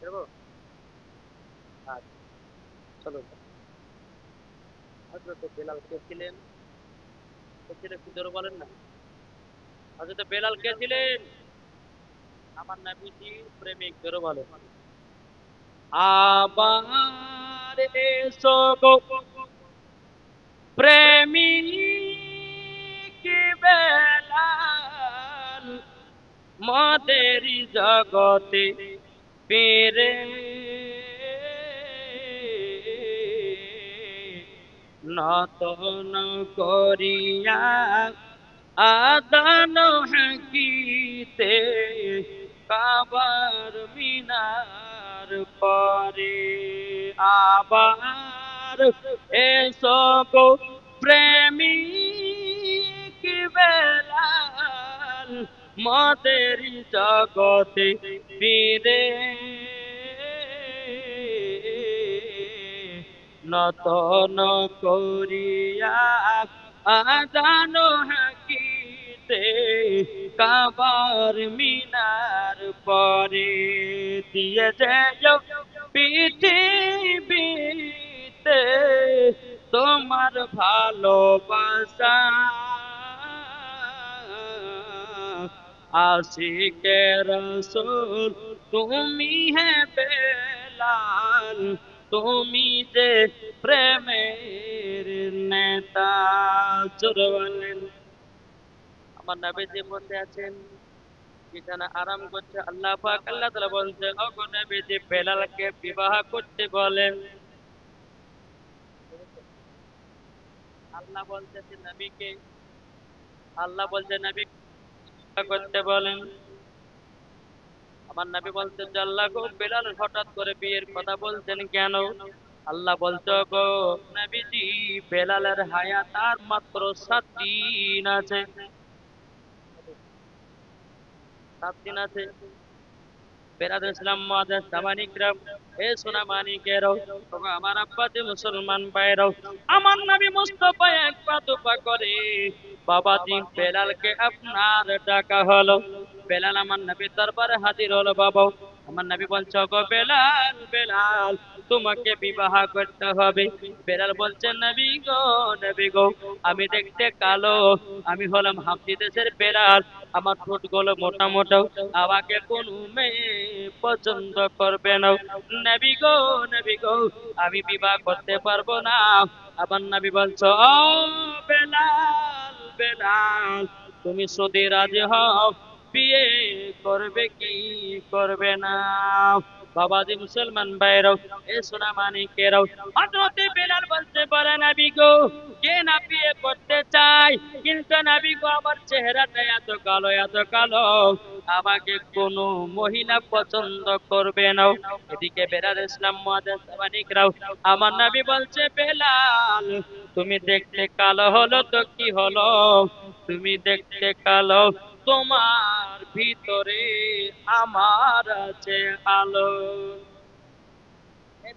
দেবো? আচ্ছা, চলো। হযরত বেলাল কে ছিলেন? কে ছিলেন একটু জোরে বলেন না। হযরত বেলাল কে ছিলেন? আমার নবীজির প্রেমিক, জোরে বলেন। আবার এসো গো প্রেমিক বেলাল, মদের জগতে ফিরে নতন করিয়া আদান হাকিতে কাবার মিনার পরে। আবার এসব প্রেমিক বেলাল, মদের জগতে ফিরে নতন করিয়া আদান হাকিতে কাবার মিনার পরে। দিয়ে যাও পৃথিবীতে তোমার ভালোবাসা, আশিকে রাসূল তুমি হে বেলাল, তুমি যে প্রেমের নেতা। জোরে বলেন। আমার নবীজি বসে আছেন, বিছানা আরাম করছে। আল্লাহ পাক আল্লাহ তাআলা বলছে, ওগো নবীজি বেলালকে বিবাহ করতে বলেন। আল্লাহ বলতেছে নবীকে, আল্লাহ বলছে নবী বিবাহ করতে বলেন। আমার নবী বলছে, আল্লাহ গো বেলাল হঠাৎ করে বিয়ের কথা বলছেন কেন? আল্লাহ বলছে, গো নবীজি বেলালের হায়াত আর মাত্র 7 দিন আছে। 7 দিন আছে। বেরাদ ইসলাম মাদার সামানিকরাম, এ সোনা মানিকেরাও, তবে আমার আব্বা যে মুসলমান ভাইরাও, আমার নবী মুস্তাফা এক পা দুপা করে বাবাজি বেলালকে আপনার ডাকা হলো। বেলাল আমার নবীর দরবারে হাজির হলো। বাবা, আমার নবী বলছে, গো বেলাল, বেলাল তোমাকে বিবাহ করতে হবে। বেলাল বলছে, নবী গো, নবী গো, আমি দেখতে কালো, আমি হলাম হাবশী দেশের বেলাল, আমার ঠোঁট গুলো মোটা মোটা, আমাকে কোন মেয়ে পছন্দ করবে না। নবী গো, নবী গো, আমি বিবাহ করতে পারবো না। আমার নবী বলছো, ও বেলাল, বেলাল তুমি যদি রাজি হও বিয়ে করবে কি করবে না? বাবাজি মুসলমান ভাইরাও, এ সোনা মানিকেরাও, হযরত বেলাল বলতে পারে, নবী গো, কে না বিয়ে করতে চায়, কিন্তু নবী গো আমার চেহারাটা এত কালো, এত কালো, আমাকে কোন মহিলা পছন্দ করবে না। এদিকে বেলাল ইসলাম মুআজ্জাজ সাবানিকরাও, আমার নবী বলছে, বেলাল তুমি দেখতে কালো হলো তো কি হলো, তুমি দেখতে কালো, তোমার ভিতরে আমার আছে আলো।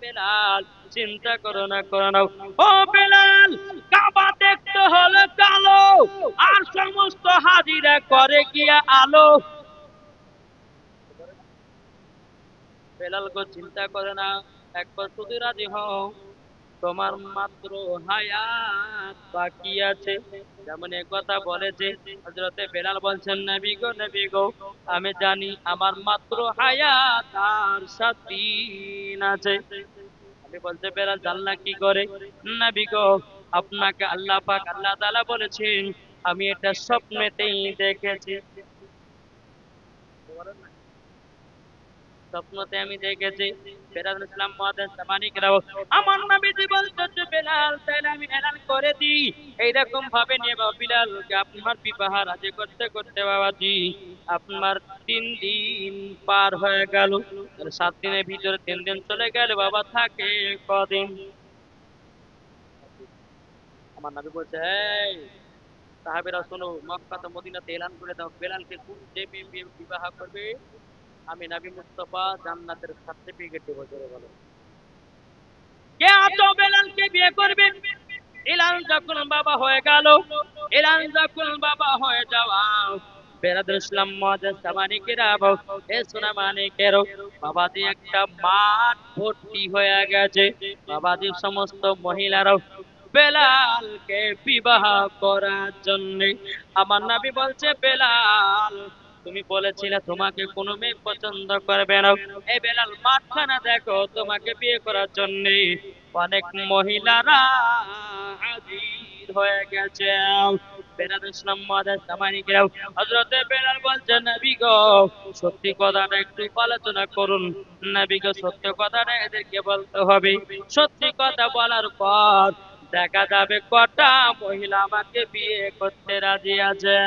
বেলাল চিন্তা করো না, করো না। ও বেলাল, কাবা দেখতে হলো কালো, আর সমস্ত হাজিরা করে গিয়া আলো। বেলাল গো চিন্তা করে না, একবার শুধু রাজি হও, তোমার মাত্র হায়াত বাকি আছে। যেমন এ কথা বলেছে হযরতে বেলাল বলছেন, নবী গো, নবী গো, আমি জানি আমার মাত্র হায়াত আর 7 দিন আছে। আমি বলতে বেলাল জানলা কি করে? নবী গো, আপনাকে আল্লাহ পাক আল্লাহ তাআলা বলেছেন, আমি এটা স্বপ্নেতেই দেখেছি। স্বপ্নতে আমি দেখেছি। বেলাল ইসলাম মুআজ্জাজ সামানিকরাও, আমার নবীজি বলতেছে, বেলাল তাহলে আমি এলান করে দিই, এইরকম ভাবে নিয়ে বিলালকে আপনার বিবাহ রাজি করতে করতে বাবাজি আপনার 3 দিন পার হয়ে গেল। 7 দিনের ভিতরে 3 দিন চলে গেল, বাবা থাকে কদিন? আমার নবী বলছে, এই সাহাবীরা শোনো, মক্কা তো মদিনাতে এলান করে দাও, বেলালকে কোন যে বিবাহ করবে আমি নবী মুস্তাফা জান্নাতের সার্টিফিকেট দেব। জোরে বলো, কে আতো বেলালকে বিয়ে করবে? এলান যখন বাবা হয়ে গেল, এলান যখন বাবা হয়ে যাওয়া বেরাদুল ইসলাম মুআজ্জাজ সামানিকেরাম, এ সোনা মানিকের বাবাজি একটা মাঠ ভর্তি হয়ে গেছে। বাবাজি সমস্ত মহিলারা বেলালকে বিবাহ করার জন্য। আমার নবী বলছে, বেলাল তুমি বলেছিলে তোমাকে কোনো মেয়ে পছন্দ করবে না, এই বেলাল মাঠখানা দেখো তোমাকে বিয়ে করার জন্য অনেক মহিলারা হাজির হয়ে গেছে। বেলাল ইসলাম মুআজ্জাজ সামানিকেরাম, হযরতে বেলাল বলছেন, নবী গো সত্যি কথাটা একটু আলোচনা করুন। নবী গো সত্য কথাটা এদেরকে বলতে হবে। সত্যি কথা বলার পর দেখা যাবে কটা মহিলা আমাকে বিয়ে করতে রাজি আছে।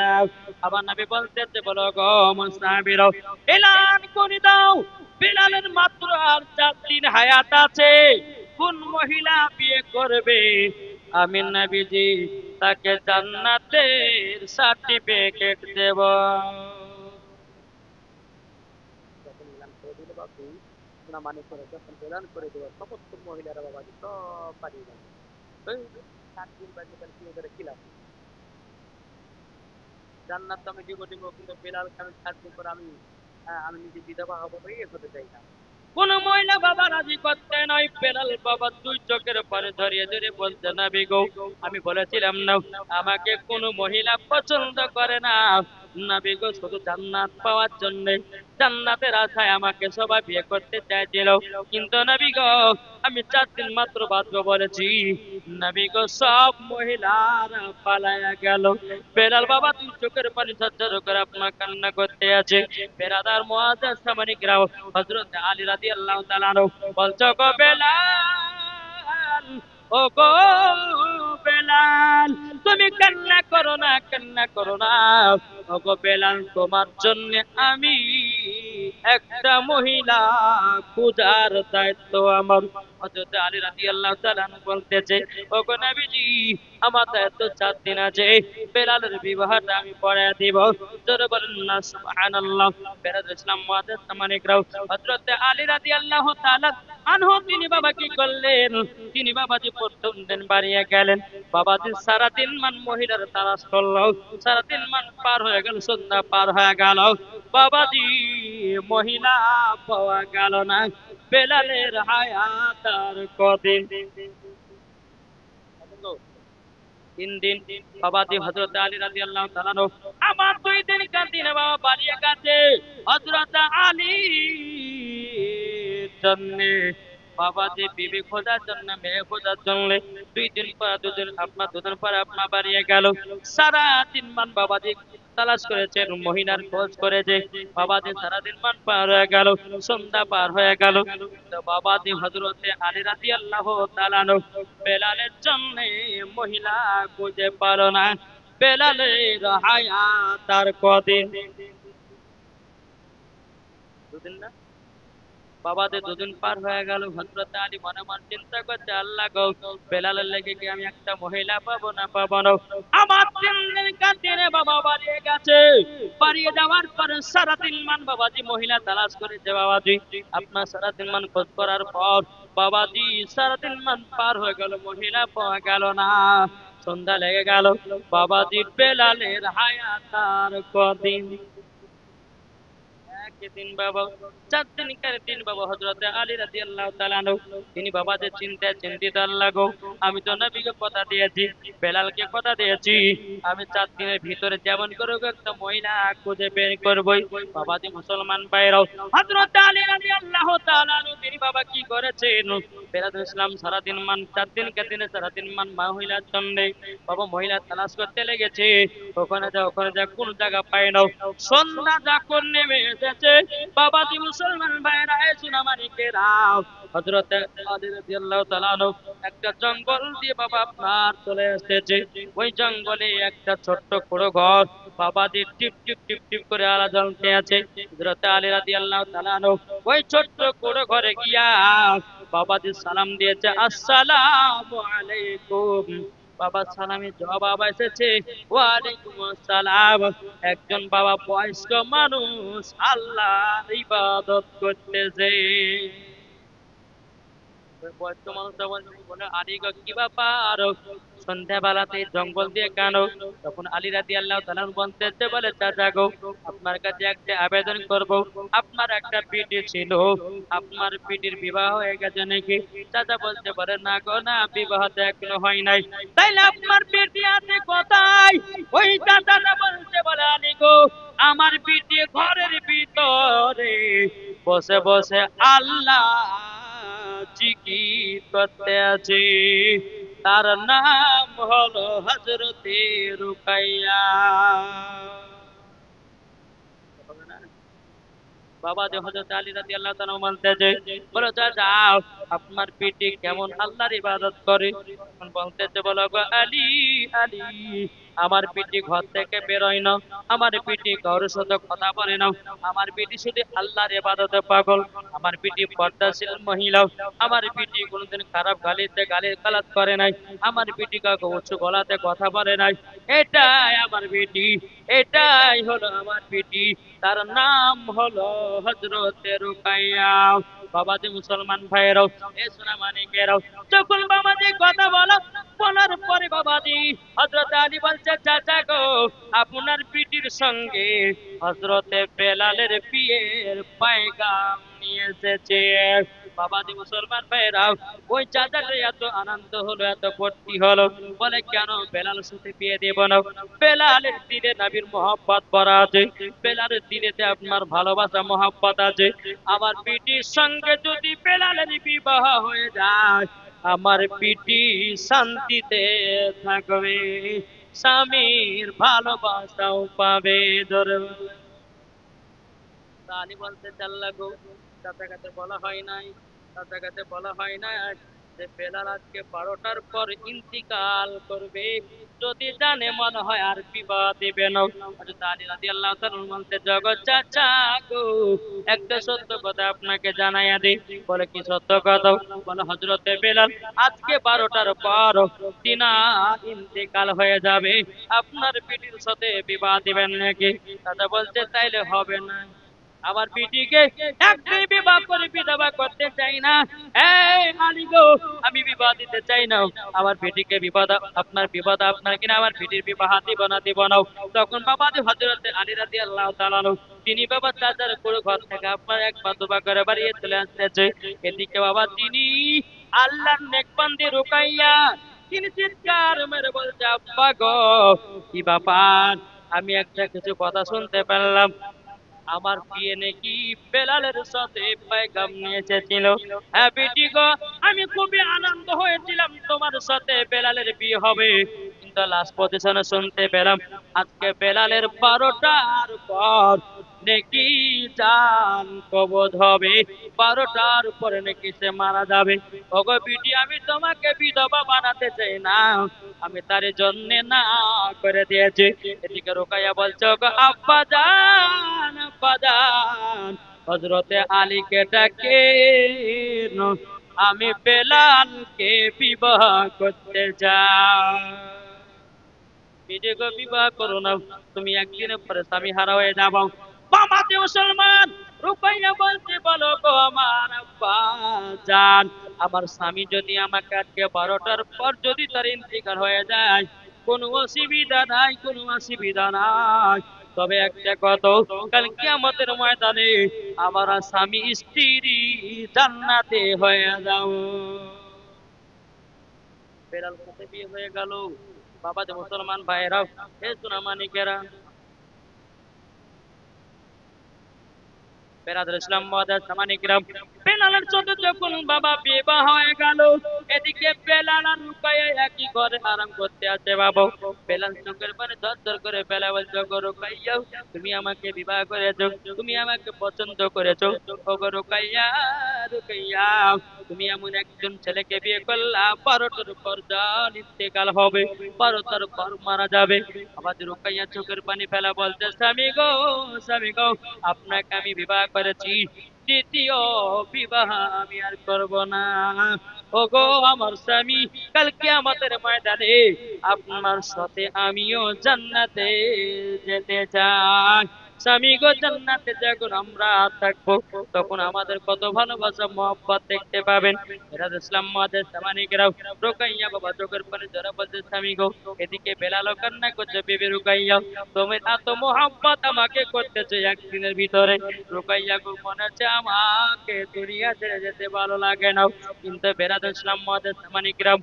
আমার নবী বলতেছে, বলো গো মুসাহাবীরা, এলান করে দাও, বেলালের মাত্র আর 4 দিন হায়াত আছে, কোন মহিলা বিয়ে করবে আমি নবীজি তাকে জান্নাতের সার্টিফিকেট দেব। মানে করে যখন প্রদান করে দেবো সমস্ত মহিলারা বাবাজি সব পালিয়ে যাবে। 7 দিন বাজে তাহলে কি ওদের খিলাফ জান্নাত তো আমি দিব কিন্তু বেলালকে আমি 7 দিন পর আমি নিজে বিধবা হবো এই হতে চাই না। কোন মহিলা বাবা রাজি করতে নয়। বেলাল বাবা 2 চোখের পানি ধরিয়ে ধরে বলতে, নবী গো আমি বলেছিলাম না আমাকে কোন মহিলা পছন্দ করে না, নবী গো শুধু জান্নাত পাওয়ার জন্য জান্নাতের আশায় আমাকে সবাই বিয়ে করতে চাইছিল, কিন্তু নবী গো আমি 4 দিন মাত্র বাঁচবো বলেছি, নবী গো সব মহিলারা পালায়া গেল। বেলাল বাবা 2 চোখের পানি ঝরঝর করে আপনার কান্না করতে আছে। বেরাদার মুআজ্জাজ সামানিকেরাম, হযরত আলী রাদিয়াল্লাহু তাআলা বলছো, গো বেলাল, ও গো বেলাল তুমি কান্না করো না, কান্না করো না। ও গো বেলাল তোমার জন্য আমি একটা মহিলা খোঁজার দায়িত্ব আমার। হযরত আলী রাদিয়াল্লাহু তাআলা বলতেছে, ও গো নবীজি আমার দায়িত্ব 4 দিন আছে, বেলালের বিবাহটা আমি পড়ায় দিব। জোরে বলেন না সুবহানাল্লাহ। বেরাদুল ইসলাম মুআজ্জাজ সামানিকেরাম, হযরত আলী রাদিয়াল্লাহু তাআলা আনহু তিনি বাবা কি করলেন, তিনি বাবাজি প্রথম দিন বাড়িয়ে গেলেন। বাবাজি সারা দিন মান মহিলার তালাশ করলো, সারা দিন মান পার হয়ে গেল, সন্ধ্যা পার হয়ে গেল, বাবাজি মহিলা পাওয়া গেল না। বেলালের হায়াত আর কদিন? 3 দিন। বাবাজি হযরত আলী রাদিয়াল্লাহু তাআলা আমার 2 দিন কাঁদিনে বাবা বাড়িয়ে গেছে। হযরত আলী জন্য বাবাজি বিবি খোঁজার জন্য, মেয়ে খোঁজার জন্য 2 দিন পর 2 দিন আপনার 2 দিন পর আপনার বাড়িয়ে গেল। সারা দিন মান বাবাজি তালাশ করেছেন, মহিলার খোঁজ করেছে। বাবাজি সারা দিন মান পার হয়ে গেল, সন্ধ্যা পার হয়ে গেল, তো বাবাজি হযরতে আলী রাদিয়াল্লাহু তাআলা বেলালের জন্য মহিলা খুঁজে পার না। বেলালের হায়াত আর কদিন? 2 দিন না? বাবাদের 2 দিন পার হয়ে গেল। হযরত আলী মনে মনে চিন্তা করছে, আল্লাহ গো বেলালের লেগে কি আমি একটা মহিলা পাবো না পাবো না। আমার 3 দিন কাঁদিনে বাবা বাড়িয়ে গেছে। বাড়িয়ে যাওয়ার পরে সারা দিন মান বাবাজি মহিলা তালাশ করেছে। বাবাজি আপনার সারা দিন মান খোঁজ করার পর বাবাজি সারা দিন মান পার হয়ে গেল, মহিলা পাওয়া গেল না। সন্ধ্যা লেগে গেল। বাবাজি বেলালের হায়াত আর কদিন? দিন বাবা 4 দিনকার দিন বাবা হযরত আলী রাদিয়াল্লাহু তাআলা তিনি বাবাদের চিন্তায় চিন্তিত, আল্লাহ গো আমি তো নবীকে কথা দিয়েছি, বেলালকে কথা দিয়েছি, আমি 4 দিনের ভিতরে যেমন করে একটা মহিলা খুঁজে বের করবই। বাবাজি মুসলমান ভাইরাও, হযরত আলী রাদিয়াল্লাহু তাআলা তিনি বাবা কি করেছেন, বেলাদুল ইসলাম সারা দিন মান 4 দিনকার দিনে সারা দিন মান মহিলার জন্য বাবা মহিলা তালাশ করতে লেগেছে। ওখানে যা কোন জায়গা পায় না। সন্ধ্যা যখন নেমে এসেছে বাবাজি মুসলমান ভাইরা সোনা মানিকেরা, হযরত আলী রাদিয়াল্লাহু তাআলা একটা জঙ্গল দিয়ে বাবা আপনার চলে এসেছে। ওই জঙ্গলে একটা ছোট্ট কুড়ো ঘর, বাবাজি টিপ টিপ টিপ টিপ করে আলো জ্বলতে আছে। হযরত আলী রাদিয়াল্লাহু তাআলা ওই ছোট্ট কুড়ো ঘরে গিয়া বাবাজি সালাম দিয়েছে, আসসালামু আলাইকুম। বাবা সালামের জবাব এসেছে, ওয়ালাইকুম আসসালাম। একজন বাবা বয়স্ক মানুষ আল্লাহর ইবাদত করতেছে। বয়স্ক মানুষরা বলে আলী গো কি ব্যাপার, সন্ধ্যাবেলাতে জঙ্গল দিয়ে কেন? তখন আলী রাদিয়াল্লাহু তাআলা বলতেছে, বলে চাচা গো, আপনার কাছে একটা আবেদন করব। আপনার একটা বিটি ছিল, আপনার বিটির বিবাহ হয়ে গেছে নাকি? চাচা বলতে পারে না গো, না, বিবাহ তো এখনো হয় নাই। তাইলে আপনার বিটি আছে কোথায়? ওই চাচাটা বলতে বলে, আলী গো, আমার বিটি ঘরের ভিতরে বসে বসে আল্লাহ জিকির করতে আছে, তার নাম হলো হযরতে রুকাইয়া। বাবা যে হযরত আলী রাদিয়াল্লাহু তাআলা বলতেছে, বলো যাও আপনার পিটি কেমন আল্লাহর ইবাদত করে? তখন বলতেছে, বলো গো আলী, আলী, আমার পিটি ঘর থেকে বেরোয় না, আমার পিটি কারোর সাথে কথা বলে না, আমার পিটি শুধু আল্লাহর ইবাদতে পাগল, আমার পিটি পর্দাশীল মহিলা, আমার পিটি কোনোদিন খারাপ গালিতে গালাত করে নাই, আমার পিটি কাউকে উঁচু গলাতে কথা বলে নাই। এটাই আমার পিটি, এটাই হলো আমার পিটি, তার নাম হলো হযরতে রুকাইয়া। বাবাজি মুসলমান ভাইয়েরাও, এ সোনা মানিকেরাও, যখন বাবাজি কথা বলার পরে বাবাজি হযরত আলী বলছে, চাচা গো, আপনার পিটির সঙ্গে হযরতে বেলালের বিয়ের পয়গাম নিয়ে এসেছে। বাবাজি মুসলমান ভাইয়েরাও, ওই চাচাটা এত আনন্দ হলো, এত ভর্তি হলো, বলে কেন বেলালের সাথে বিয়ে দেব না? বেলালের দিলে নবীর মহব্বত ভরা আছে, বেলালের দিলেতে আপনার ভালোবাসা মহব্বত আছে। আমার পিটির সঙ্গে যদি বেলালের বিবাহ হয়ে যায়, আমার পিটি শান্তিতে থাকবে, স্বামীর ভালোবাসাও পাবে। ধরে আলী বলতে চাল্লা গো, চাচা কাছে বলা হয় নাই, চাচা কাছে বলা হয় নাই যে বেলাল আজকে 12টার পর ইন্তিকাল করবে, যদি জানে মনে হয় আর বিবাহ দিবে না। হযরত আলী রাদিয়াল্লাহু তাআলা বলতে, জগৎ চাচা গো, একটা সত্য কথা আপনাকে জানাইয়া দিই। বলে কি সত্য কথা? বলে হযরতে বেলাল আজকে 12টার পর দিনা ইন্তিকাল হয়ে যাবে, আপনার পিটির সাথে বিবাহ দিবেন নাকি? চাচা বলছে, তাইলে হবে না, আমার বিটিকে একটাই বিবাহ করে বিধবা করতে চাই না। এই আলী গো, আমি বিবাহ দিতে চাই না, আমার বিটিকে বিবাহ, আপনার বিবাহ আপনার কিনা, আমার বিটির বিবাহ দিব না, দিব না। তখন বাবা হযরত আলী রাদিয়াল্লাহু তাআলা তিনি বাবা চাচার পুরো ঘর থেকে আপনার একবার দুবার করে বাড়িয়ে চলে আসতেছে। এদিকে বাবা তিনি আল্লাহর নেক বান্দী রুকাইয়া, তিনি চিৎকার মেরে বলছে, আব্বা গো, কি ব্যাপার? আমি একটা কিছু কথা শুনতে পেলাম, আমার বিয়ে নাকি বেলালের সাথে পয়গাম নিয়ে এসেছিল। হ্যাঁ বেটি গো, আমি খুবই আনন্দ হয়েছিলাম তোমার সাথে বেলালের বিয়ে হবে, কিন্তু লাস্ট পজিশনে শুনতে পেলাম আজকে বেলালের 12টার পর নাকি জান কবজ হবে, 12টার পরে নাকি সে মারা যাবে। ওগো বিটি, আমি তোমাকে বিধবা বানাতে চাই না, আমি তার জন্য না করে দিয়েছি। এদিকে রুকাইয়া বলছে, ওগো আব্বা জান, আব্বা জান, হযরতে আলীকে ডাকে, আমি বেলালকে বিবাহ করতে চাই। বিজয়কে বিবাহ করো না, তুমি একদিনের পরে স্বামী হারা হয়ে যাবো। বাবাতে মুসলমান, রুকাইয়া বলতে, বলো গো আমার আব্বা জান, আমার স্বামী যদি আমাকে আজকে 12টার পর যদি তার ইন্তিকাল হয়ে যায়, কোনো অসুবিধা নাই, কোনো অসুবিধা নাই, তবে একটা কথা, কাল কিয়ামতের ময়দানে আমার স্বামী স্ত্রী জান্নাতে হয়ে যাও। বেলাল সাথে বিয়ে হয়ে গেল। বাবা যে মুসলমান ভাইয়েরা, হে সোনা মানিকেরা, বেরাদুল ইসলাম মুআদ্দাস সামানিকরাম, বেলালের সাথে যখন বাবা বিবাহ হয়ে গেল, এদিকে বেলাল আর রুকাইয়া একই ঘরে আরাম করতে আছে। বাবা বেলাল চোখের পানি ঝরঝর করে বেলাল বলছে, গো রুকাইয়া, তুমি আমাকে বিবাহ করেছো, তুমি আমাকে পছন্দ করেছো, ও গো রুকাইয়া, রুকাইয়া, তুমি এমন একজন ছেলেকে বিয়ে করলা 12টার পর জান ইন্তেকাল হবে, 12টার পর মারা যাবে। আবার রুকাইয়া চোখের পানি ফেলা বলতে, স্বামী গো, স্বামী গো, আপনাকে আমি বিবাহ করেছি, দ্বিতীয় বিবাহ আমি আর করব না। ওগো আমার স্বামী, কাল কিয়ামতের ময়দানে আপনার সাথে আমিও জান্নাতে যেতে চাই, স্বামী গো জান্নাতে যখন আমরা থাকবো তখন আমাদের কত ভালোবাসা মহব্বত দেখতে পাবেন। ইসলাম মাদের সামানিকেরাও রুকাইয়া বাবা চোখের পানি জোরে বলছে স্বামী গো, এদিকে বেলালও কান্না করছে বিবি রুকাইয়া, তুমি এত মহব্বত আমাকে করতেছে একদিনের ভিতরে। রুকাইয়া গো মনে হচ্ছে আমাকে দুনিয়া ছেড়ে যেতে ভালো লাগে না। কিন্তু বেরাদার ইসলাম মাদের সামানিকেরাও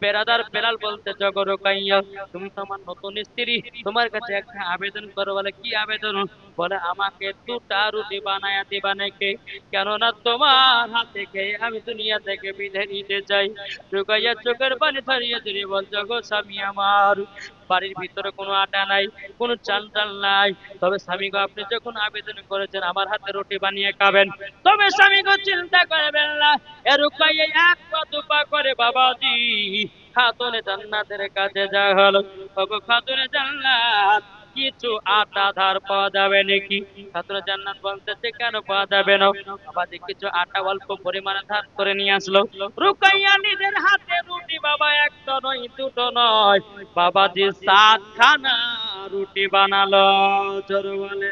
বেরাদার বেলাল বলতে জগো রুকাইয়া, তুমি তো আমার নতুন স্ত্রী, তোমার কাছে একটা আবেদন করো। বলে কি আবেদন? বলে আমাকে দুটা রুটি বানায়া দিবা নাকি, কেননা তোমার হাতে খেয়ে আমি দুনিয়া থেকে বিদায় নিতে চাই। রুকাইয়া চোখের পানি ধরিয়ে ধরিয়ে বলছে গো স্বামী আমার, বাড়ির ভিতরে কোনো আটা নাই, কোনো চাল টাল নাই, তবে স্বামী গো আপনি যখন আবেদন করেছেন আমার হাতে রুটি বানিয়ে খাবেন, তবে স্বামী গো চিন্তা করবেন না। এ রুকাইয়া এক পা দুপা করে বাবাজি খাতুনে জান্নাতের কাছে যা হলো। ওগো খাতুনে জান্নাত, কিছু আটা ধার পাওয়া যাবে নাকি? খাতুনে জান্নাত বলতেছে কেন পাওয়া যাবে না? বাবাজি কিছু আটা অল্প পরিমাণে ধার করে নিয়ে আসলো। রুকাইয়া নিজের হাতে রুটি বাবা একটা নয় দুটো নয় বাবাজি 7 খানা রুটি বানালো। জোরে বলে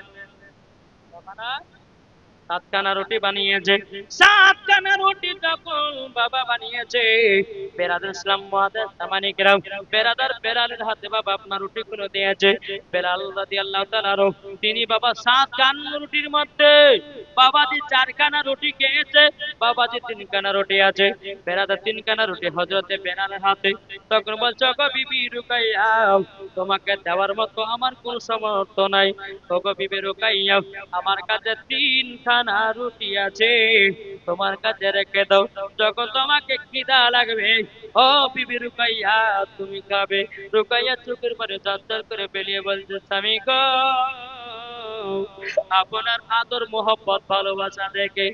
7খানা রুটি বানিয়েছে। 7খানা রুটি যখন বাবা বানিয়েছে, বেরাদার ইসলাম মুআদ্দাস সামানিকেরাম বেরাদার বেলালের হাতে বাবা আপনার রুটি গুলো দিয়েছে। বেলাল রাদিয়াল্লাহু তাআলা তিনি বাবা 7খানা রুটির মধ্যে বাবাজি 4খানা রুটি খেয়েছে, বাবাজি 3খানা রুটি আছে। বেরাদার 3খানা রুটি হযরতে বেলালের হাতে। তখন বলছে গো বিবি রুকাইয়া, তোমাকে দেওয়ার মতো আমার কোনো সামর্থ্য নাই। ওগো বিবি রুকাইয়া, আমার কাছে 3খানা রুটি আছে, তোমার কাছে রেখে দাও, যখন তোমাকে খিদা লাগবে ও বিবি রুকাইয়া তুমি খাবে। রুকাইয়া চোখের পরে ঝরঝর করে বেরিয়ে বলছে স্বামী গো, আপনার আদর মোহব্বত ভালোবাসা দেখে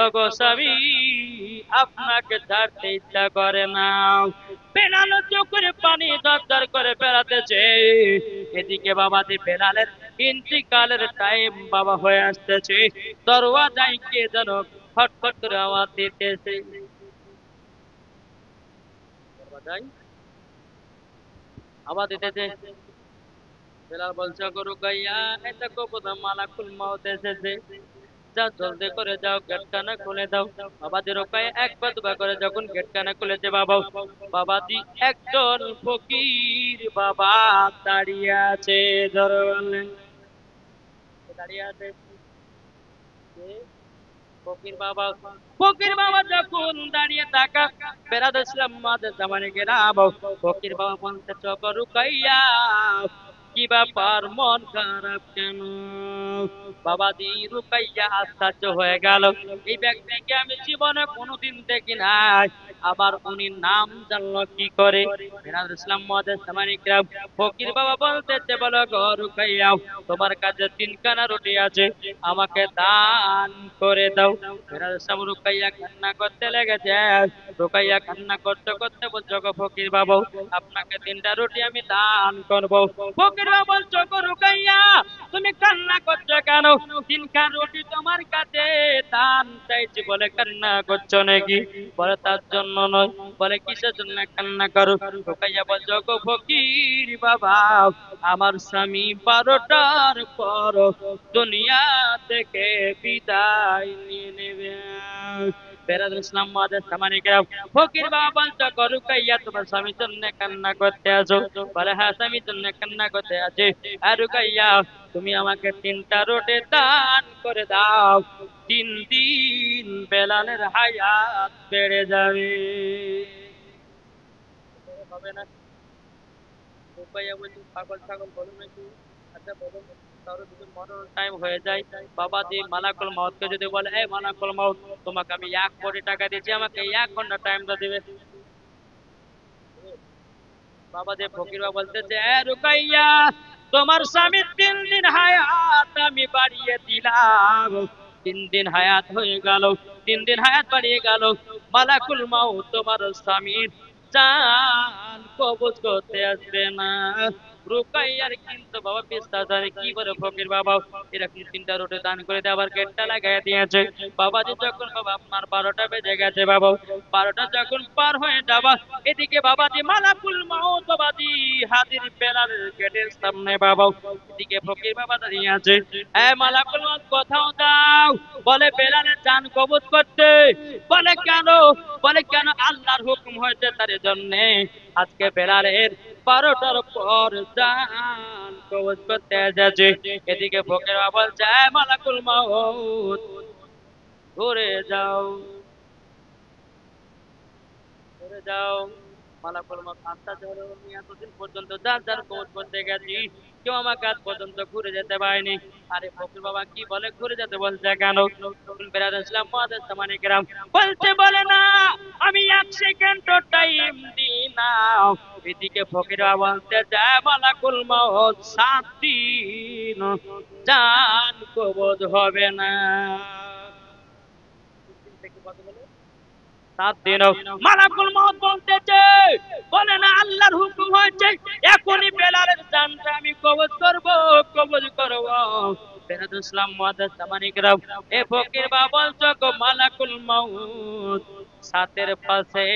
ওগো স্বামী আপনাকে ছাড়তে ইচ্ছা করে না। বেলাল চোখের পানি ঝরঝর করে বেড়াতেছে। এদিকে বাবাজি বেলালের ইন্তিকালের টাইম বাবা হয়ে আসতেছে। দরওয়াজায় কে যেন খটখট করে আওয়াজ দিতেছে। দরওয়াজায় আওয়াজ দিতেছে। বেলাল বলছে গো রুকাইয়া, এটা কবুদা মালাকুল মউত এসেছে, যাও জলদি করে যাও গেটখানা খুলে দাও। বাবাজি রুকাইয়া একবার দুবার করে যখন গেটখানা খুলেছে বাবা, বাবাজি একজন ফকির বাবা দাঁড়িয়ে আছে। ধরে বললেন দাঁড়িয়ে আছে ফকির বাবা। ফকির বাবা যখন দাঁড়িয়ে থাকা বেরাদার ইসলাম মুআদ্দাস সামানিকেরাম ফকির বাবা বলতে চোখ রুকাইয়া, কি ব্যাপার মন খারাপ কেন? বাবাজি রুকাইয়া আশ্চর্য হয়ে গেল, এই ব্যক্তিকে আমি জীবনে কোনোদিন দেখি নাই, আবার উনি নাম জানলো কি করে? বেরাদার ইসলাম মুআদ্দাস সামানিকেরাম ফকির বাবা বলতেছে বলো গো রুকাইয়া, তোমার কাছে 3খানা রুটি আছে, আমাকে দান করে দাও। বেরাদার ইসলাম রুকাইয়া কান্না করতে লেগেছে। রুকাইয়া কান্না করতে করতে বলছো গো ফকির বাবা, আপনাকে 3টা রুটি আমি দান করবো। ফকির বাবা বলছো গো রুকাইয়া, তুমি কান্না করছো কেন? 3খানা রুটি তোমার কাছে দান চাইছি বলে কান্না করছো নাকি? বলে তার জন্য নয়। বলে কিসের জন্য কান্না করো? রুকাইয়া বলছো গো ফকির বাবা, আমার স্বামী 12টার পর দুনিয়া থেকে বিদায় নিয়ে নেবে। বেরাদার ইসলাম মুআদ্দাস সামানিকেরাম ফকির বাবা বলছো গো রুকাইয়া, তোমার স্বামীর জন্য কান্না করতে আছো? বলে হ্যাঁ স্বামীর জন্য কান্না করতে আছে। আর রুকাইয়া তুমি আমাকে 3টা রুটি দান করে দাও, 3 দিন বেলালের হায়াত বেড়ে যাবে। হবে না? রুকাইয়া বলছে পাগল ছাগল বলো নাকি? আচ্ছা বলো, কারো যদি মরণ টাইম হয়ে যায়, বাবাজি মালাকুল মউতকে যদি বলে এই মালাকুল মউত, তোমাকে আমি 1 কোটি টাকা দিয়েছি, আমাকে 1 ঘন্টা টাইমটা দিবে। বাবাজি ফকির বাবা বলতেছে এ রুকাইয়া, তোমার স্বামীর 3 দিন হায়াত আমি বাড়িয়ে দিলাম। 3 দিন হায়াত হয়ে গেল, 3 দিন হায়াত বাড়িয়ে গেল। মালাকুল মউত তোমার স্বামীর জান কবজ করতে আসবে না। রুকাইয়ার কিন্তু বাবা বিশ্বাস আছে কি বলে ফকির বাবা এরকম 3টা রুটি দান করে দিয়ে আবার গেটটা লাগাই দিয়েছে। বাবাজি যখন বাবা আপনার 12টা বেজে গেছে বাবা, 12টা যখন পার হয়ে যাবা এদিকে বাবাজি মালাকুল মাউত বাবাজি হাজির বেলালের গেটের সামনে বাবা, এদিকে ফকির বাবা দাঁড়িয়ে আছে। এ মালাকুল মাউত কোথাও দাও, বলে বেলালের জান কবজ করতে। বলে কেন? বলে কেন আল্লাহর হুকুম হয়েছে তার জন্য আজকে বেলালের 12টার পর জান কবজ করতে যাচ্ছে। এদিকে ফকির বাবা বলছে এ মালাকুল মাউত ঘুরে যাও, ঘুরে যাও। মালাকুল মাউত আস্তে হলো আমি এতদিন পর্যন্ত যার যার কবজ করতে গেছি কেউ আমার কাজ পর্যন্ত ঘুরে যেতে পারেনি। আরে ফকির বাবা কি বলে ঘুরে যেতে বলছে কেন? তখন বেরাদ ইসলাম মুআজ্জাজ সামানি কেরাম বলছে বলে না আমি 1 সেকেন্ড টাইম দিই না। এদিকে ফকির বাবা বলতে যায় মালাকুল মাউত 7 দিন জান কবজ হবে না। 7 দিন মালাকুল মাউত বলতেছে বলে না আল্লাহর হুকুম হয়েছে এখনই বেলালের জানটা আমি কবজ করব, কবজ করব। বেরাদ ইসলাম মুআজ্জাজ সামানি কেরাম এ ফকির বাবা বলছো গো মালাকুল মাউত 7 পাশে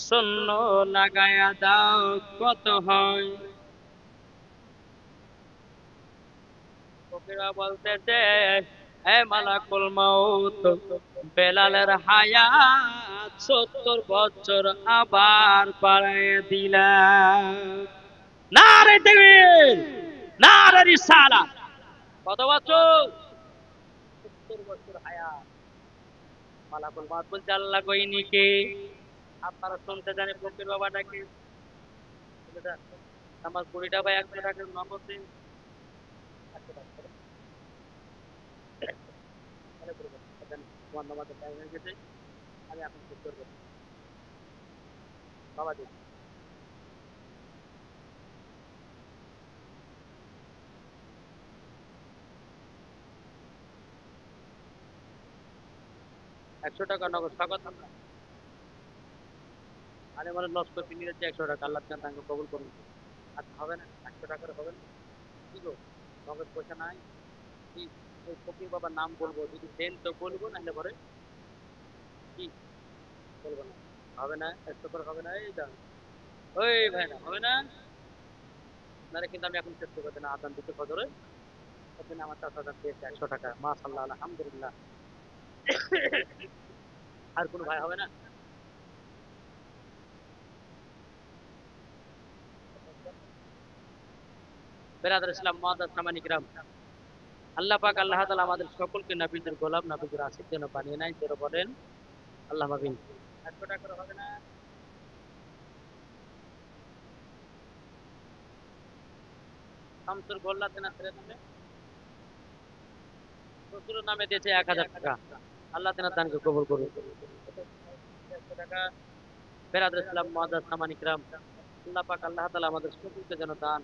শূন্য লাগায়া দাও কত হয়? ফকির বাবা বলতেছে এ মালাকুল মাউত বেলালের হায়াত 70 বছর আবার বাড়ায় দিলাম। নারে তাকবীর, নারে রিসালাত। কত বছর? 70 বছর হায়াত। মালাকুল মাউত বলছে আল্লাহ কইনি কে? আপনারা শুনতে জানে ফকির বাবাটাকে আমার 20টা বা 100 টাকার নগদ দিন। 100 টাকা তোমার নামাজের টাইম হয়ে গেছে, আমি এখন শেষ করবো বাবা দিন। 100 টাকা নগদ স্বাগত। আরে মানে লস করে নিয়েছে 100 টাকা, আল্লাহ তাআলা তাকে কবুল করুন। আচ্ছা হবে না 100 টাকার হবে না? কি গো নগদ পয়সা নাই কি? ওই ফকির বাবার নাম বলবো, যদি দেন তো বলবো, নাহলে পরে কি বলবো না। হবে না 100 করে হবে না? এই দাও ওই ভাই না হবে না, নারে কিন্তু আমি এখন শেষ করবো না, আদান দিতে ফজরে ওখানে আমার 4,000 দিয়েছে 100 টাকা, মাশাআল্লাহ আলহামদুলিল্লাহ। আর কোনো ভাই হবে না? বেরাদার ইসলাম মুআজ্জাজ সামানি কিরাম আল্লাহ পাক আল্লাহ তাআলা আমাদের সকলকে নবীদের গোলাম নবীদের আশিক যেন বানিয়ে নেয়, যেন বলেন আল্লাহ আমিন। 100 টাকা করে হবে না? শামসুল গোল্লা তেনা ছেলের নামে শ্বশুরের নামে দিয়েছে 1000 টাকা, আল্লাহ তেনা দানকে কবুল করুন। 100 টাকা বেরাদার ইসলাম মুআজ্জাজ সামানি কিরাম আল্লাহ পাক আল্লাহ তাআলা আমাদের সকলকে যেন দান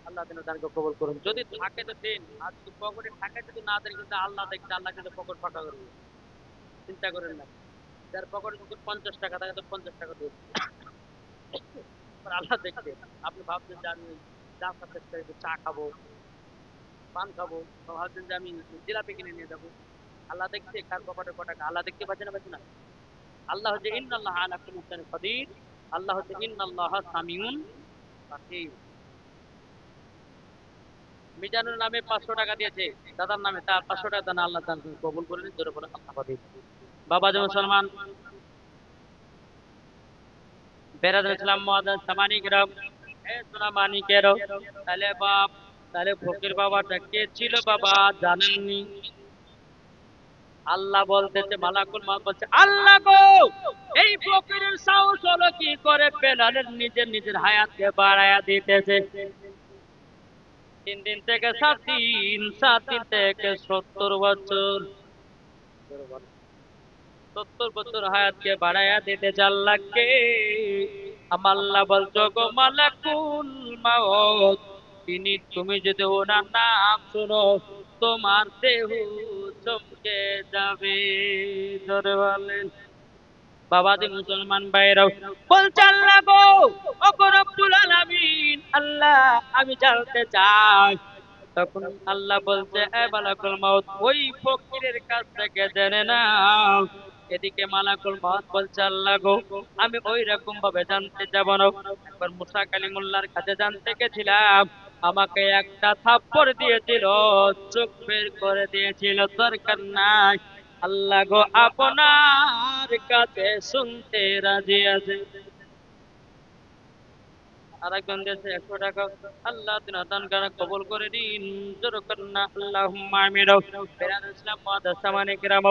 আল্লাহ যেন দানকে কবুল করুন। যদি থাকে তো দিন, আর যদি পকেটে থাকে, যদি না দেন কিন্তু আল্লাহ দেখতে, আল্লাহ কিন্তু পকেট ফাঁকা করবে, চিন্তা করেন না। যার পকেটে যদি 50 টাকা থাকে তো 50 টাকা দিন, আল্লাহ দেখবে। আপনি ভাবছেন যে আমি চা খাতে চা খাবো, পান খাবো, বা ভাবছেন যে আমি জিলাপি কিনে নিয়ে যাবো, আল্লাহ দেখছে কার পকেটে ক টাকা, আল্লাহ দেখতে পাচ্ছে না, পাচ্ছে না? আল্লাহ হচ্ছে ইন্নাল্লাহ আলা কুল্লি শাইইন কাদির, আল্লাহ হচ্ছে ইন্নাল্লাহ সামিউন বাসীর। মিজানুর নামে 500 টাকা দিয়েছে দাদার নামে, তার 500 টাকা দান আল্লাহ দান কবুল করে নিন, জোরে বলে আল্লাহ হাফেজ। বাবা যে মুসলমান বেরাদ ইসলাম মুআজ্জাজ সামানি কিরাম এ সোনা মানিকেরও, তাহলে বাপ তাহলে ফকির বাবাটা কে ছিল বাবা জানেননি? আল্লাহ বলতেছে মালাকুল মাউত বলছে আল্লাহ গো এই ফকিরের সাহস হলো কি করে বেলালের নিজের হায়াতকে বাড়ায়া দিতেছে। 3 দিন থেকে 7 দিন, 7 দিন থেকে 70 বছর, 70 বছর হায়াতকে বাড়ায়া দিতেছে আল্লাহকে। আমার আল্লাহ বলছো গো মালাকুল মাউত তিনি তুমি যদি ওনার নাম শুনো তোমার দেহ চমকে যাবে, জোরে বলেন বাবাজি মুসলমান ভাইরাও বলছে আল্লাহ গো ওগো রব্বুল আলামিন আল্লাহ আমি জানতে চাই। তখন আল্লাহ বলছে এ মালাকুল মাউত ওই ফকিরের কাছ থেকে জেনে নাও। এদিকে মালাকুল মাউত বলছে আল্লাহ গো আমি ওই রকম ভাবে জানতে যাব না। একবার মুসা কালিমুল্লাহর কাছে জানতে গেছিলাম, আমাকে একটা থাপ্পড় দিয়েছিল, চোখ বের করে দিয়েছিল, দরকার নাই। আল্লাহ গো আপনার কাছে শুনতে রাজি আছে। আরেকজন দিয়েছে 100 টাকা। আল্লাহ তিন দান করে কবুল করে দিন, জোর কন্যা আল্লাহুম্মা আমিন। ফেরাদ ইসলাম মুআদ্দাস সামানে কিরাম,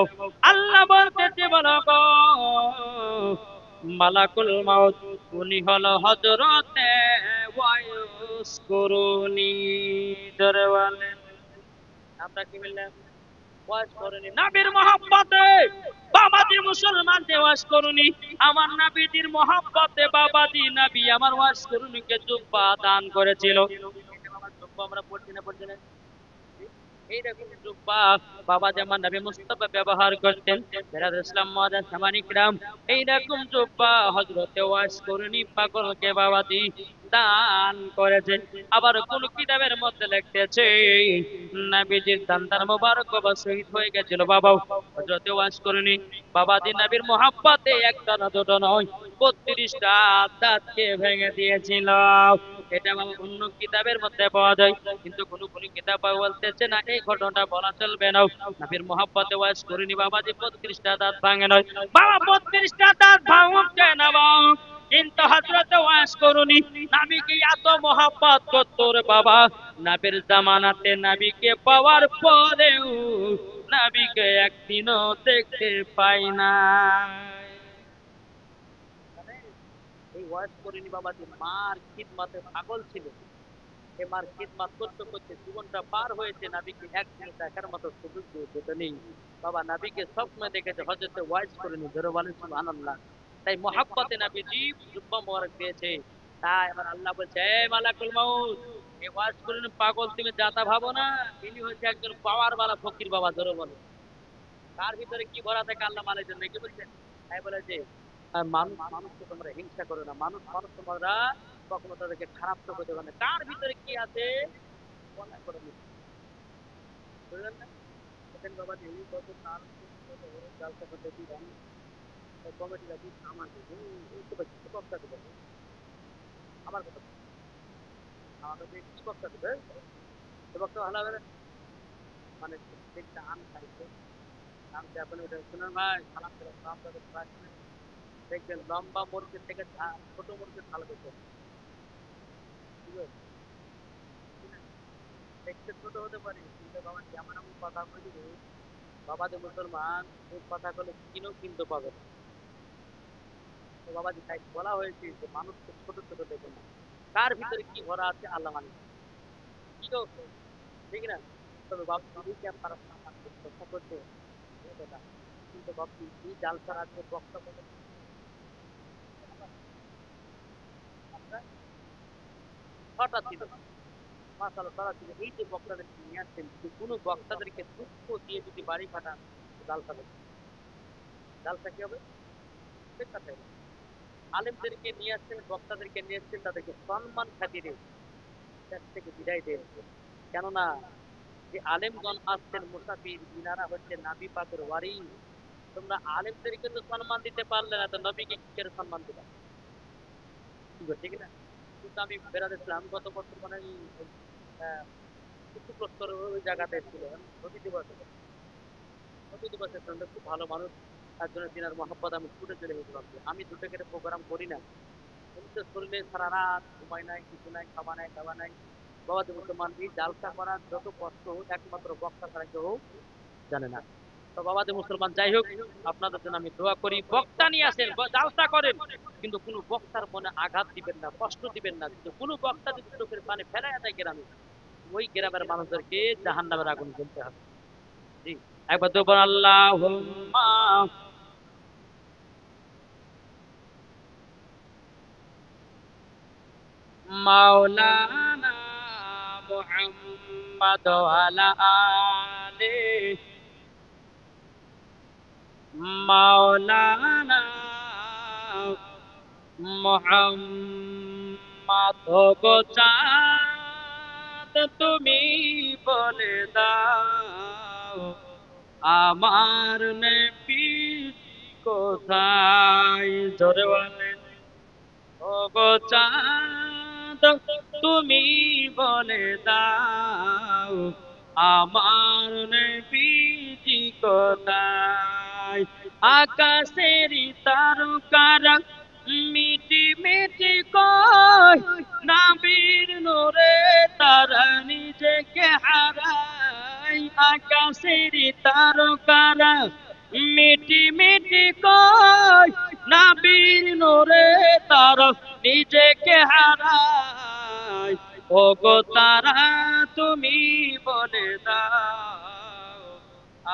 আল্লাহ বলতেছে বলো গো মালাকুল মাউত উনি হলো হযরতে ওয়াইস করুনি। জোরে বলেন আমরা কি বললাম? ওয়াজ করুনি নবীর মহব্বতে বাবাজি মুসলমানদের ওয়াজ করুনি। আমার নবীজির মহব্বতে বাবাজি নবী আমার ওয়াজ করুনিকে জুব্বা দান করেছিল। বাবা জুব্বা আমরা পড়ছি না এইরকম জুব্বা বাবা যেমন নবী মুস্তাফা ব্যবহার করতেন, ফেরাদ ইসলাম মুআদ্দাস সামানি কিরাম এইরকম জুব্বা হযরতে ওয়াইস করুনি পাগলকে বাবাজি দান করেছে। আবার কোন কিতাবের মধ্যে লিখতেছে নবীজির দান্তার মোবারক বাবা শহীদ হয়ে গেছিল বাবা হযরতে ওয়াইস করুনি। বাবাজি নবীর মহব্বতে একটা না দুটো নয় 32টা দাঁতকে ভেঙে দিয়েছিল। এটা বাবা অন্য কিতাবের মধ্যে পাওয়া যায়, কিন্তু কোন কিতাব বলতেছে না এই ঘটনাটা বলা চলবে না। নবীর মহব্বতে ওয়াজ করিনি বাবাজি 32টা দাঁত ভাঙে নয় বাবা, 32টা দাঁত ভাঙুক কেন কিন্তু হযরতে ওয়াজ করুনি নবীকে এত মহব্বত করতো রে বাবা, নবীর জামানাতে নবীকে পাওয়ার পরেও নবীকে একদিনও দেখতে পাই না। এই ওয়াজ করিনি বাবাজি মার খিদমতে পাগল ছিল। এ মার খিদমত করতে করতে জীবনটা পার হয়েছে, নাবিকে একদিন দেখার মতো সুযোগ দিয়েছে নেই বাবা। নাবিকে স্বপ্নে দেখেছে হযরতে ওয়াইস করিনি, ধরে বলেন সুবহানাল্লাহ। তাই মহাব্বতে নাবিজি জুব্বা মোবারক পেয়েছে। তাই এবার আল্লাহ বলছে এ মালাকুল মাউত এই ওয়াইস করিনি পাগল তুমি যাতা ভাবো না, ইনি হচ্ছে একজন পাওয়ার বালা ফকির বাবা। ধরে বলে তার ভিতরে কি ভরা থাকে আল্লাহ মালের জন্য কি বলছেন? তাই বলে যে মানুষ মানুষকে তোমরা হিংসা করো না, মানুষ মানুষ তোমরা কখনো তাদেরকে খারাপ চোখে দেবে না। তার ভিতরে কি আছে বলা করে নিচ্ছে, বুঝলেন না? দেখেন বাবা এই কত তার জালসা করতে দিলাম কমিটি রাখি আমাকে কি বক্তা দেবে আমার কথা, আমাকে কি বক্তা দেবে এ বক্তা ভালো হবে না। মানে প্রত্যেকটা আম খাইছে আম আপনি ওটা শুনেন ভাই সালাম করে দেখবেন লম্বা মুরগির থেকে ছোট মুরগির ভালো দেখতে, ঠিক আছে? দেখতে ছোট হতে পারে কিন্তু বাবা যেমন এমন কথা বলি বাবাদের মুসলমান এই কথা বলে কিনেও কিনতে পাবে না। তো বাবাজি তাই বলা হয়েছে যে মানুষকে ছোট ছোট দেখে না, কার ভিতরে কি ভরা আছে আল্লাহ মানে কি গো, ঠিক না? তবে বাবু দিদিকে আপনারা চেষ্টা করছে কিন্তু বাবু এই জালসার আছে বক্তব্য ছটা ছিল মাসাল তারা ছিল। এই যে বক্তাদেরকে নিয়ে আসছেন যদি কোনো বক্তাদেরকে দুঃখ দিয়ে যদি বাড়ি পাঠান জালসা করবে, জালসা কি হবে? আলেমদেরকে নিয়ে আসছেন বক্তাদেরকে নিয়ে আসছেন তাদেরকে সম্মান খাতিরে দেশ থেকে বিদায় দেন। কেননা যে আলেমগণ আসছেন মুসাফির ইনারা হচ্ছে নাবি পাকের ওয়ারি। তোমরা আলেমদেরকে তো সম্মান দিতে পারলে না, তো নবীকে কি করে সম্মান দিবা? ঠিক না? কিন্তু আমি বেড়াত ইসলাম গত বছর মানে কিছু প্রস্তর ওই জায়গাতে ছিল নদী দিবস, নদী দিবসের জন্য খুব ভালো মানুষ তার জন্য দিনার মহব্বত আমি ছুটে চলে গেছিলাম। আমি দুটো কেটে প্রোগ্রাম করি না, কিন্তু শরীরে সারা রাত ঘুমাই নাই, কিছু নাই, খাওয়া নাই দাওয়া নাই। বাবাজি মুসলমান এই জালসা করার যত কষ্ট একমাত্র বক্তা ছাড়া কেউ জানে না। তো বাবাজি মুসলমান যাই হোক আপনাদের জন্য আমি দোয়া করি, বক্তা নিয়ে আসেন জালসা করেন কিন্তু কোনো বক্তার মনে আঘাত দিবেন না, কষ্ট দিবেন না। কিন্তু কোনো বক্তা যদি চোখের পানি ফেলায় দেয় গ্রামে, ওই গ্রামের মানুষদেরকে জাহান্নামের আগুন জ্বলতে হবে। জি একবার তো আল্লাহুম্মা মাওলানা মুহাম্মদ ওয়ালা আলি মাওলানা মোহাম্মদ গো চাঁদ তুমি বলে দাও আমার নবী কোথায়? জোরে বলেন। ও গো চাঁদ তুমি বলে দাও আমার নবীজি কোথায়? আকাশের তারকারা মিটি মিটি কয় নবীর নূরে তারা নিজেকে হারায়। আকাশের তারকারা মিটি মিটি কয় নবীর নূরে তারা নিজেকে হারায়। ও গো তারা তুমি বলে দাও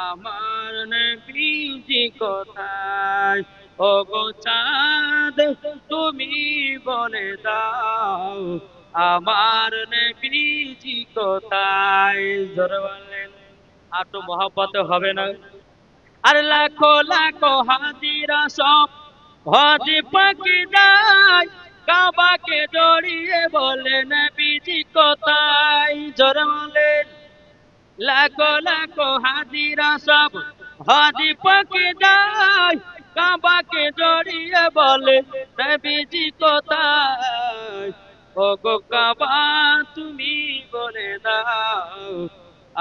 আমার নবীজি কোথায়? ও গো চাঁদ তুমি বলে দাও আমার নবীজি কোথায়? জোরে বলেন। আর তো মহব্বত হবে না। আর লাখো লাখো হাজিরা সব হজ পাকে যায় কাবাকে জড়িয়ে বলে নবীজি কোথায়? জোরে বলেন। লাখো লাখো হাজিরা সব হজ পাকে যায় কাবাকে জড়িয়ে বলে নবীজি কোথায়? ও গো কাবা তুমি বলে দাও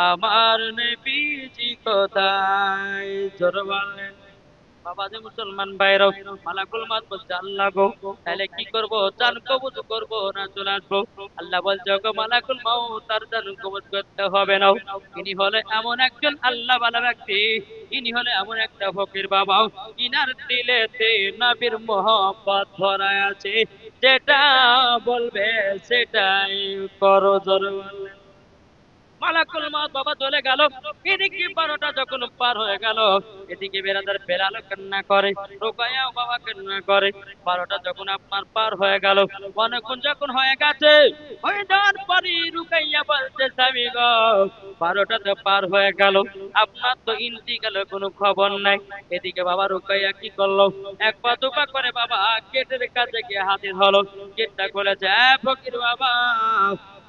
আমার নবীজি কোথায়? জোরে বলেন। বাবা যে মুসলমান ভাইরাও মালাকুল মাত বলছে আল্লাহ গো তাহলে কি করব? জান কবজ করব না চলে আসবো? আল্লাহ বলছে গো মালাকুল মাউত তার জান কবজ করতে হবে না। ইনি হলে এমন একজন আল্লাহ ওয়ালা ব্যক্তি, ইনি হলে এমন একটা ফকির বাবা, ইনার দিলেতে নবীর মোহাব্বত ভরা আছে, যেটা বলবে সেটাই করো। জোরে বলেন। মালাকুল মউত বাবা চলে গেল। এদিকে 12টা যখন পার হয়ে গেল, এদিকে বেরাদার বেলাল কান্না করে, রুকায়াও বাবা কান্না করে। 12টা যখন আপনার পার হয়ে গেল, অনেকক্ষণ যখন হয়ে গেছে, হয়ে যাওয়ার পরে রুকাইয়া বলছে স্বামী গো 12টা তো পার হয়ে গেল, আপনার তো ইন্তিকালের কোনো খবর নাই। এদিকে বাবা রুকাইয়া কি করলো? এক পা দুপা করে বাবা গেটের কাছে গিয়ে হাজির হলো। গেটটা খুলেছে, ফকির বাবা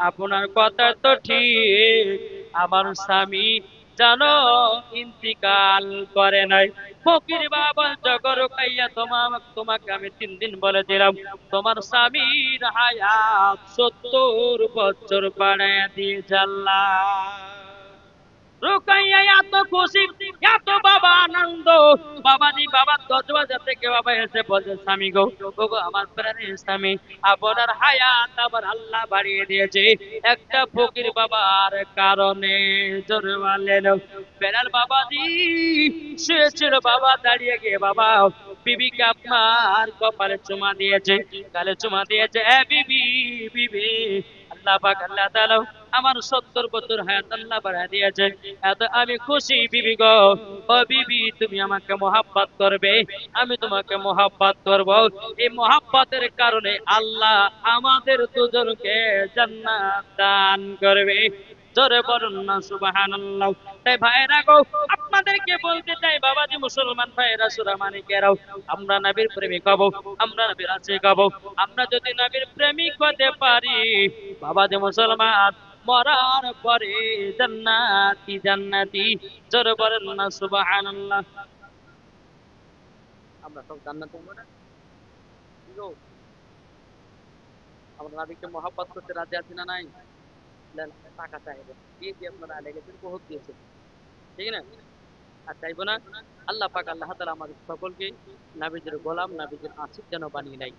আপনার কথা তো ঠিক, আমার স্বামী জানো ইন্তিকাল করে নাই। ফকির বাবা জগর খাইয়া তোমাকে আমি 3 দিন বলে দিলাম তোমার স্বামীর হায়াত 70 বছর বাড়াইয়া দিয়েছে আল্লাহ। রুকাইয়া এত খুশি, এত বাবা আনন্দ। বাবাজি বাবা দরজা থেকে বাবা এসে বলছে স্বামী গো, ও গো আমার প্রাণের স্বামী, আপনার হায়াত আবার আল্লাহ বাড়িয়ে দিয়েছে একটা ফকির বাবার কারণে। জোরে বলেন। বেলাল বাবাজি শুয়েছিল, বাবা দাঁড়িয়ে গিয়ে বাবা বিবিকে আপনার কপালে চুমা দিয়েছে, গালে চুমা দিয়েছে। বিবি বিবি আল্লাহ পাক আল্লাহ তাআলা আমার 70 বছর হায়াত আল্লাহ বাড়া দিয়েছে, এত আমি খুশি বিবি গো। ও বিবি তুমি আমাকে মহব্বত করবে, আমি তোমাকে মহব্বত করব। এই মহব্বতের কারণে আল্লাহ আমাদের দুজনকে জান্নাত দান করবে। জোরে বলুন না সুবহানাল্লাহ। তাই ভাইরা গো আপনাদেরকে বলতে চাই বাবাজি মুসলমান ভাইরা সূরা মানিকেরাও, আমরা নবীর প্রেমিক হব, আমরা নবীর আশিক হব। আমরা যদি নবীর প্রেমিক হতে পারি বাবাজি মুসলমান, মরার পরে জান্নাতি জান্নাতি। জোরে বলেন না সুবহানাল্লাহ। আমরা সব জান্নাতে যাব না? কি গো, আমরা নবীকে মহব্বত করতে রাজি আছি না নাই? টাকা চাইবে দিয়ে দিয়ে আপনারা লেগেছেন, বহুত দিয়েছেন, ঠিক না? আর চাইবো না? আল্লাহ পাক আল্লাহ তাআলা আমাদের সকলকে নবীজির গোলাম, নবীজির আশিক যেন বানিয়ে নেয়।